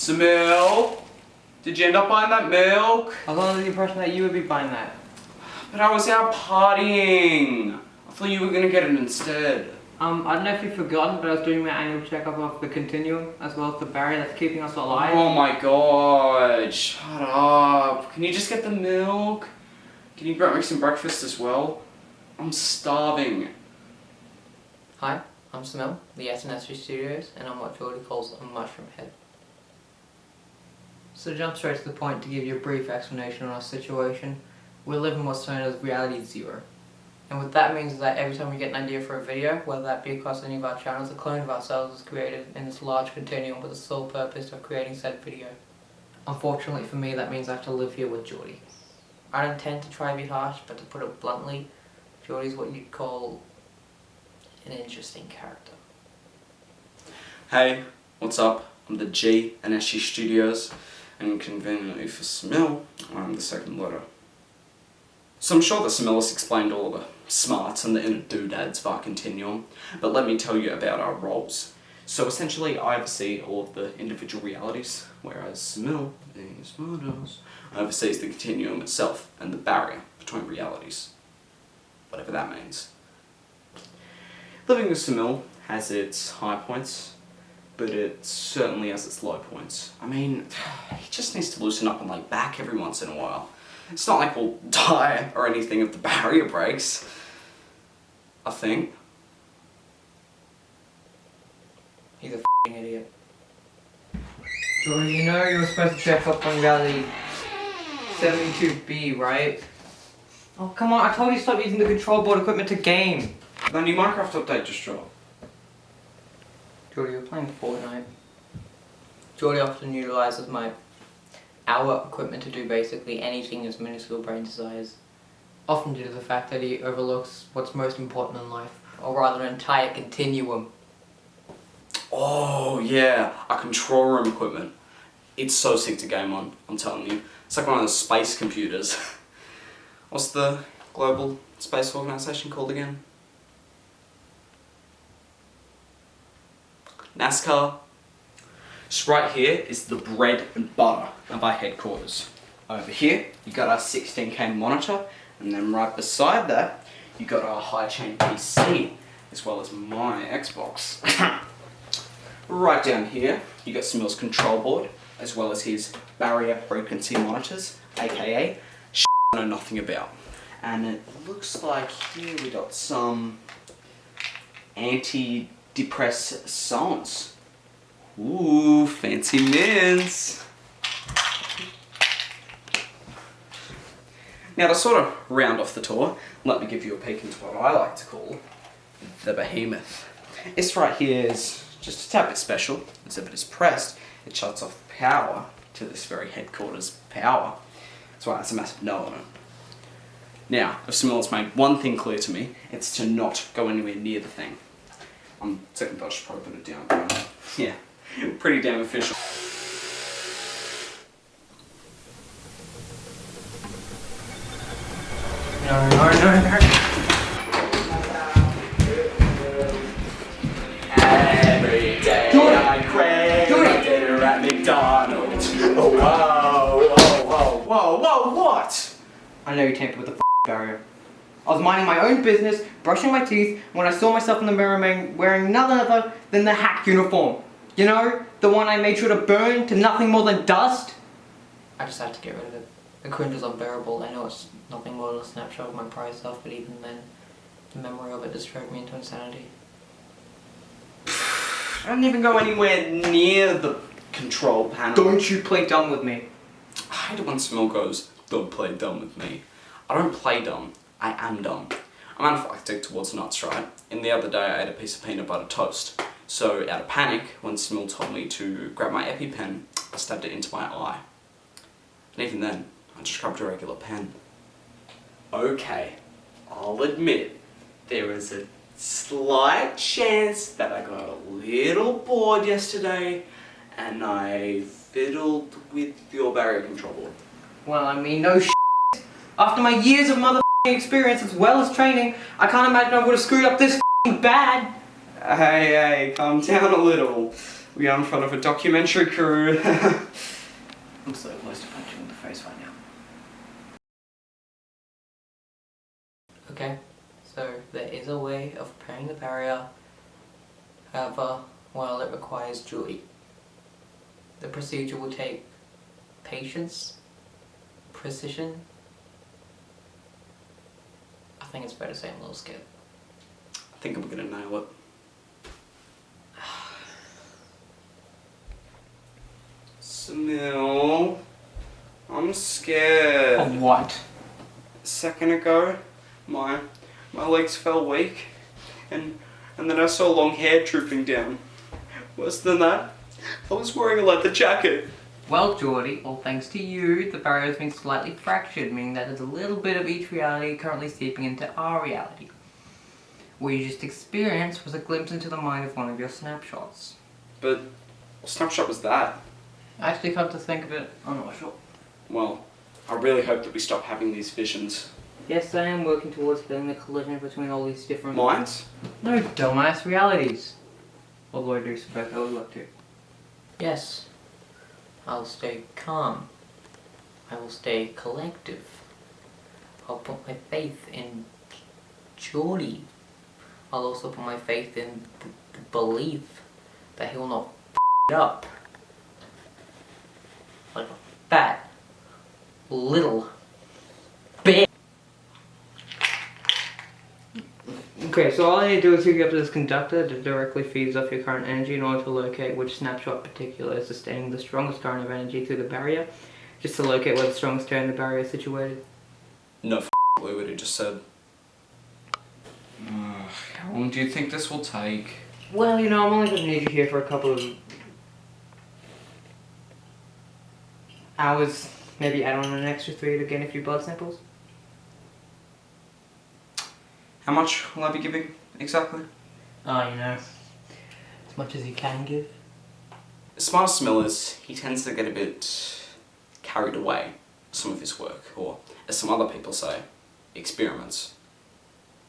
Soumil, did you end up buying that milk? I was under the impression that you would be buying that. But I was out partying. I thought you were gonna get it instead. I don't know if you've forgotten, but I was doing my annual checkup of the continuum, as well as the barrier that's keeping us alive. Oh my god, shut up. Can you just get the milk? Can you grab me some breakfast as well? I'm starving. Hi, I'm Soumil, the SNSG Studios, and I'm what Geordie calls a mushroom head. So to jump straight to the point to give you a brief explanation on our situation, we live in what's known as reality zero. And what that means is that every time we get an idea for a video, whether that be across any of our channels, a clone of ourselves is created in this large continuum with the sole purpose of creating said video. Unfortunately for me, that means I have to live here with Geordie. I don't intend to try to be harsh, but to put it bluntly, Geordie's what you'd call an interesting character. Hey, what's up? I'm the G and SG Studios, and conveniently for Soumil, I'm the second letter. So I'm sure that Soumil has explained all the smarts and the inner doodads of our continuum, but let me tell you about our roles. So essentially I oversee all of the individual realities, whereas Soumil, being a smartass, oversees the continuum itself and the barrier between realities. Whatever that means. Living with Soumil has its high points, but it certainly has its low points. I mean, he just needs to loosen up and lay back every once in a while. It's not like we'll die or anything if the barrier breaks, I think. He's a f***ing idiot. Geordie, you know you were supposed to check up on reality 72B, right? Oh, come on, I told you to stop using the control board equipment to game. The new Minecraft update just dropped. Geordie, you're playing Fortnite. Geordie often utilises our equipment to do basically anything his minuscule brain desires. Often due to the fact that he overlooks what's most important in life, or rather an entire continuum. Oh yeah, our control room equipment. It's so sick to game on, I'm telling you. It's like one of those space computers. What's the Global Space Organization called again? NASCAR. So right here is the bread and butter of our headquarters. Over here, you got our 16K monitor, and then right beside that, you got our high chain PC, as well as my Xbox. Right down here, you got Soumil's control board, as well as his barrier frequency monitors, aka I know nothing about. And it looks like here we got some anti-depressants. Ooh, fancy mints! Now to sort of round off the tour, let me give you a peek into what I like to call the behemoth. This right here is just a tad bit special, as if it is pressed, it shuts off power to this very headquarters power. That's why it's a massive no on it. Now, if Soumil's made one thing clear to me, it's to not go anywhere near the thing. I'm second thought I should probably put it down. Yeah, pretty damn official. No. Every day I crave dinner at McDonald's. Oh, whoa, what? I know you tampered with the barrier. I was minding my own business, brushing my teeth, when I saw myself in the mirror wearing none other than the hack uniform. You know, the one I made sure to burn to nothing more than dust? I just had to get rid of it. The cringe was unbearable. I know it's nothing more than a snapshot of my prior self, but even then, the memory of it just drove me into insanity. I didn't even go anywhere near the control panel. Don't you play dumb with me. I hate it when Soumil goes, don't play dumb with me. I don't play dumb, I am dumb. I'm anaphylactic towards nuts, right? And the other day I ate a piece of peanut butter toast. So out of panic, when Soumil told me to grab my EpiPen, I stabbed it into my eye. And even then, I just grabbed a regular pen. Okay, I'll admit, there is a slight chance that I got a little bored yesterday and I fiddled with your barrier control board. Well, I mean, no shit. After my years of motherfucking experience as well as training, I can't imagine I would have screwed up this bad. Hey, calm down a little. We are in front of a documentary crew. I'm so close to punching in the face right now. Okay, so there is a way of repairing the barrier. However, while it requires Geordie, the procedure will take patience, precision. I think it's fair to say I'm a little scared. I think I'm gonna nail it. Soumil, I'm scared. Of what? A second ago, my legs felt weak, and then I saw long hair drooping down. Worse than that, I was wearing a leather jacket. Well, Geordie, all thanks to you, the barrier has been slightly fractured, meaning that there's a little bit of each reality currently seeping into our reality. What you just experienced was a glimpse into the mind of one of your snapshots. But what snapshot was that? Actually, come to think of it, I'm not sure. Well, I really hope that we stop having these visions. Yes, I am working towards building the collision between all these different... Minds? No, dumbass realities. Although I do suppose I would love to. Yes. I'll stay calm. I will stay collective. I'll put my faith in Geordie. I'll also put my faith in the belief that he will not f*** it up. Like a fat, little bitch. Okay, so all I need to do is hook you up to this conductor that directly feeds off your current energy in order to locate which snapshot particular is sustaining the strongest current of energy through the barrier, just to locate where the strongest tear in the barrier is situated. No clue what he just said. How long do you think this will take? Well, you know, I'm only going to need you here for a couple of hours, maybe add on an extra 3 to gain a few blood samples. How much will I be giving, exactly? Oh, you know, as much as you can give. As smart as Soumil is, he tends to get a bit carried away with some of his work, or as some other people say, experiments.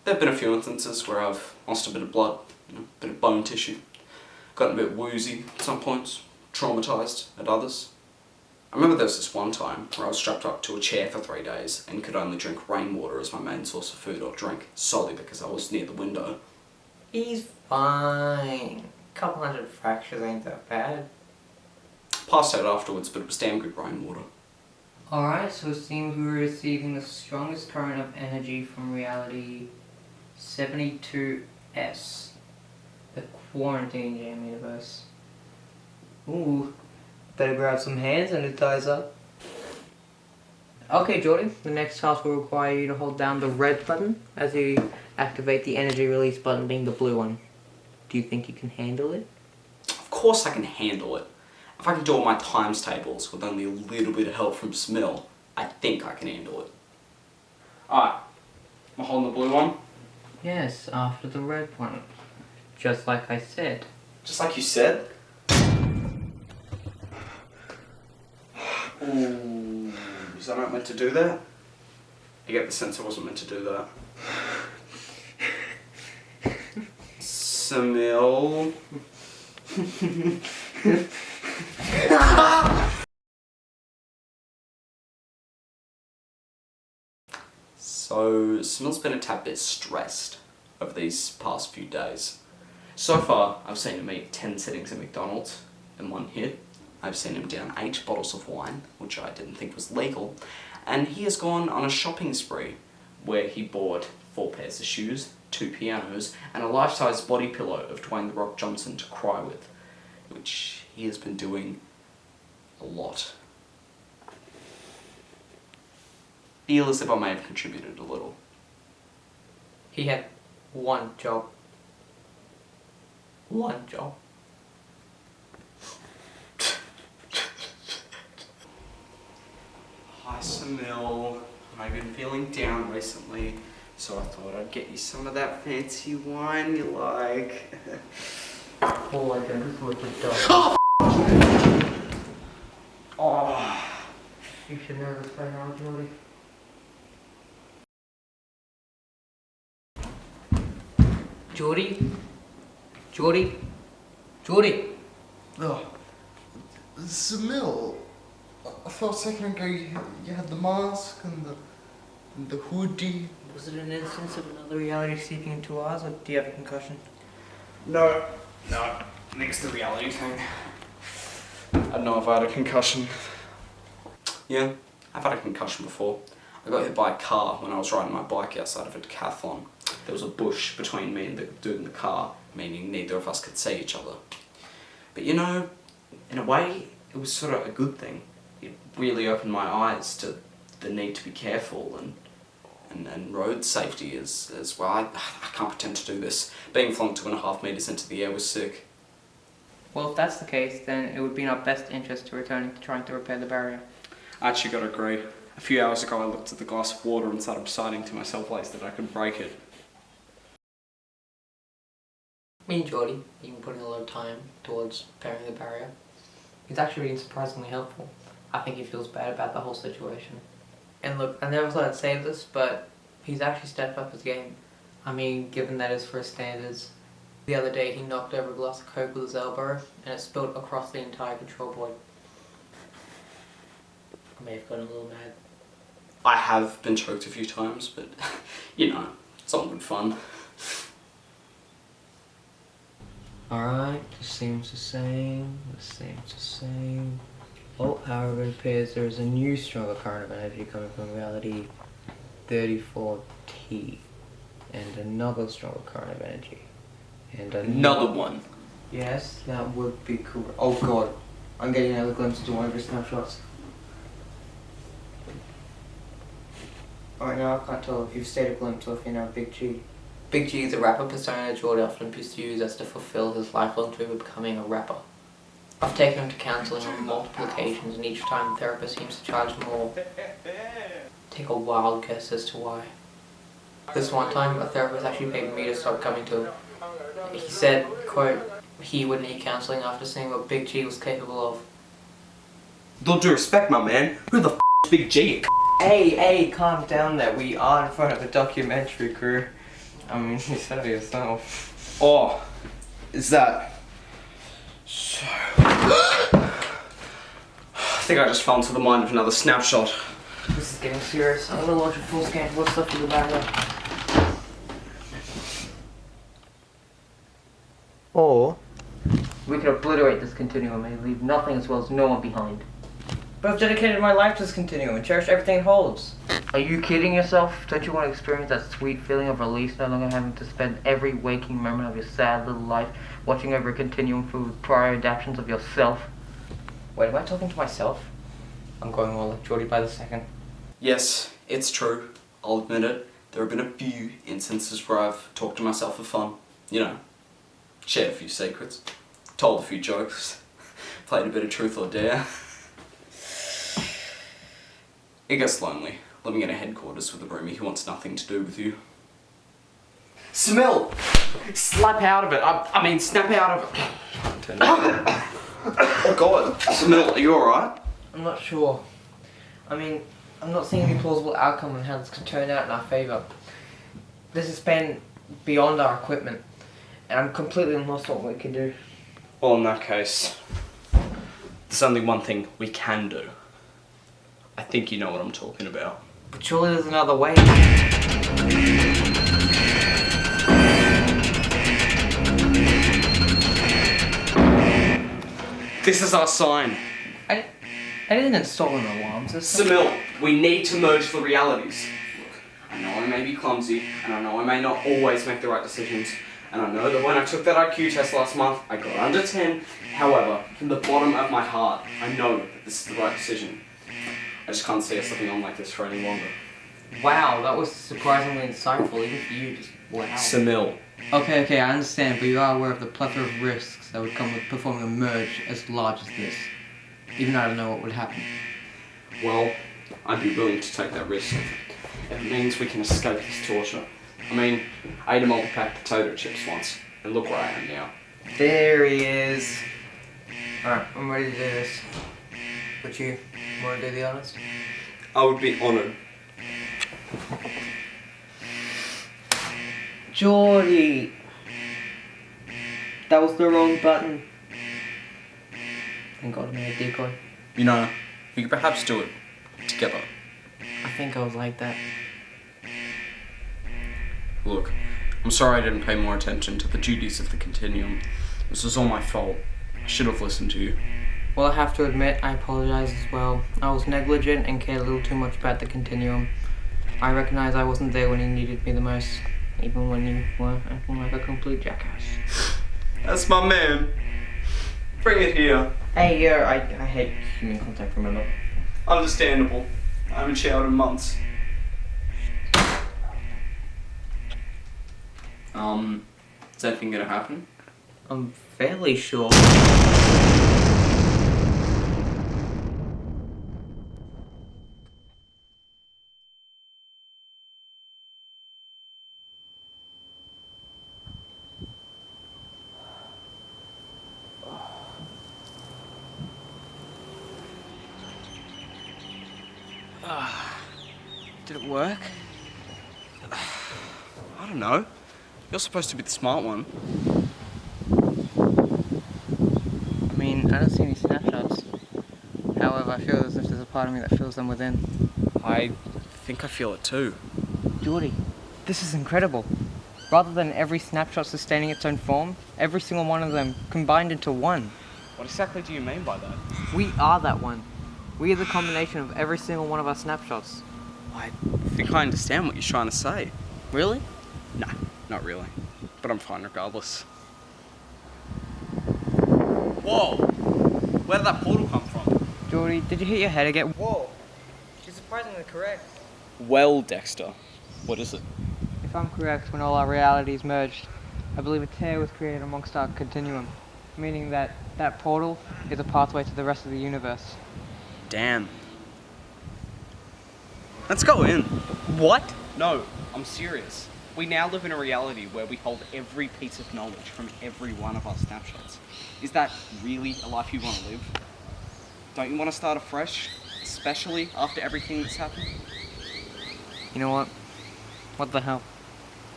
There have been a few instances where I've lost a bit of blood, a bit of bone tissue, gotten a bit woozy at some points, traumatised at others. I remember there was this one time where I was strapped up to a chair for 3 days and could only drink rainwater as my main source of food or drink, solely because I was near the window. He's fine. Couple hundred fractures ain't that bad. Passed out afterwards, but it was damn good rainwater. Alright, so it seems we're receiving the strongest current of energy from reality 72S, the quarantine jam universe. Ooh, better grab some hands and it ties up. Okay, Geordie, the next task will require you to hold down the red button as you activate the energy release button, being the blue one. Do you think you can handle it? Of course I can handle it. If I can do all my times tables with only a little bit of help from Soumil, I think I can handle it. Alright, am I holding the blue one? Yes, after the red one. Just like I said. Just like you said? Ooh, was I not meant to do that? I get the sense I wasn't meant to do that. Soumil. So, Soumil's been a tad bit stressed over these past few days. So far, I've seen him eat 10 sittings at McDonald's in one hit. I've seen him down 8 bottles of wine, which I didn't think was legal. And he has gone on a shopping spree, where he bought 4 pairs of shoes, 2 pianos, and a life-size body pillow of Dwayne "The Rock" Johnson to cry with, which he has been doing a lot. Feel as if I may have contributed a little. He had one job. One job. Hi Soumil, I've been feeling down recently, so I thought I'd get you some of that fancy wine you like. All I did was look at dog. Oh. You should never play now, Geordie. Geordie? Geordie? Geordie? Oh, Soumil, I thought a second ago you had the mask and the hoodie. Was it an instance of another reality seeping into ours, or do you have a concussion? No, next to reality thing. I don't know if I had a concussion. Yeah, I've had a concussion before. I got hit by a car when I was riding my bike outside of a decathlon. There was a bush between me and the dude in the car, meaning neither of us could see each other. But you know, in a way, it was sort of a good thing. It really opened my eyes to the need to be careful and road safety as well. I can't pretend to do this. Being flung 2.5 meters into the air was sick. Well, if that's the case, then it would be in our best interest to return to trying to repair the barrier. I actually gotta agree. A few hours ago I looked at the glass of water and started deciding to myself later that I could break it. Me and Geordie have been putting a lot of time towards repairing the barrier. He's actually been surprisingly helpful. I think he feels bad about the whole situation. And look, I never thought I'd say this, but he's actually stepped up his game. I mean, given that is for his standards. The other day he knocked over a glass of Coke with his elbow and it spilled across the entire control board. I may have gotten a little mad. I have been choked a few times, but you know, it's all good fun. Alright, this seems the same, Oh, however, it appears there is a new stronger current of energy coming from reality 34T. And another stronger current of energy. And Another one. Yes, that would be cool. Oh god, I'm getting another glimpse into one of your snapshots. Alright, now I can't tell if you've stayed a glimpse or if you're now Big G. Big G is a rapper persona Geordie often pursues as to fulfill his lifelong dream of becoming a rapper. I've taken him to counselling on multiple occasions and each time the therapist seems to charge more. Take a wild guess as to why. This one time, a therapist actually paid me to stop coming to him. He said, quote, he would need counselling after seeing what Big G was capable of. With all due respect, my man, who the f is Big G? Hey, calm down there. We are in front of a documentary crew. I mean, you said it yourself. Oh, is that... So... I think I just fell into the mind of another snapshot. This is getting serious. I'm gonna launch a full scan of what's left of the barrier. Or we could obliterate this continuum and leave nothing as well as no one behind. But I've dedicated my life to this continuum and cherished everything it holds. Are you kidding yourself? Don't you want to experience that sweet feeling of release, no longer having to spend every waking moment of your sad little life watching over a continuum filled with prior adaptations of yourself? Wait, am I talking to myself? I'm going more like Geordie by the second. Yes, it's true. I'll admit it. There have been a few instances where I've talked to myself for fun. You know, shared a few secrets, told a few jokes, played a bit of truth or dare. It gets lonely, living in a headquarters with a roomie who wants nothing to do with you. Soumil! Slap out of it! I mean, snap out of it! Oh god! Soumil, are you alright? I'm not sure. I mean, I'm not seeing any plausible outcome on how this could turn out in our favour. This has been beyond our equipment, and I'm completely lost on what we can do. Well, in that case, there's only one thing we can do. I think you know what I'm talking about. But surely there's another way. This is our sign. I didn't install an alarm system. Soumil, we need to merge the realities. Look, I know I may be clumsy, and I know I may not always make the right decisions, and I know that when I took that IQ test last month, I got under 10. However, from the bottom of my heart, I know that this is the right decision. I just can't see us living on like this for any longer. Wow, that was surprisingly insightful, even for you. Just wow. Soumil. Okay, I understand, but you are aware of the plethora of risks that would come with performing a merge as large as this. Even I don't know what would happen. Well, I'd be willing to take that risk. If it means we can escape this torture. I mean, I ate a multi-pack potato chips once, and look where I am now. There he is. Alright, I'm ready to do this. But you want to do the honors? I would be honoured. Geordie! That was the wrong button. and got me a decoy. You know, we could perhaps do it together. I think I was like that. Look, I'm sorry I didn't pay more attention to the duties of the continuum. This was all my fault. I should have listened to you. Well, I have to admit, I apologize as well. I was negligent and cared a little too much about the continuum. I recognize I wasn't there when you needed me the most, even when you were acting like a complete jackass. That's my man. Bring it here. Hey, yeah, I hate human contact, remember? Understandable. I haven't showered in months. Is anything gonna happen? I'm fairly sure. Did it work? I don't know. You're supposed to be the smart one. I mean, I don't see any snapshots. However, I feel as if there's a part of me that feels them within. I think I feel it too. Geordie, this is incredible. Rather than every snapshot sustaining its own form, every single one of them combined into one. What exactly do you mean by that? We are that one. We are the combination of every single one of our snapshots. I think I understand what you're trying to say. Really? No, not really. But I'm fine regardless. Whoa! Where did that portal come from? Geordie, did you hit your head again? Whoa! You're surprisingly correct. Well, Dexter, what is it? If I'm correct, when all our realities merged, I believe a tear was created amongst our continuum, meaning that that portal is a pathway to the rest of the universe. Damn. Let's go in. What? No, I'm serious. We now live in a reality where we hold every piece of knowledge from every one of our snapshots. Is that really a life you want to live? Don't you want to start afresh, especially after everything that's happened? You know what? What the hell?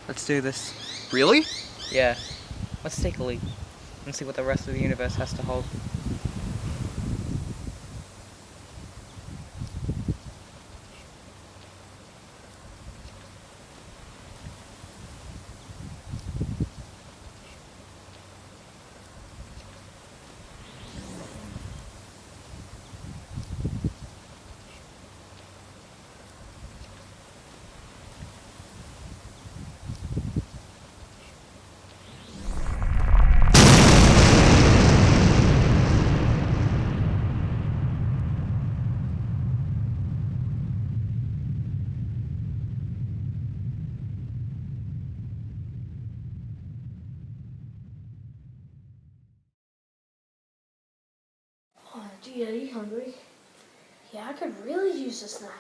Let's do this. Really? Yeah. Let's take a leap and see what the rest of the universe has to hold. Oh, gee, are you hungry? Yeah, I could really use a snack.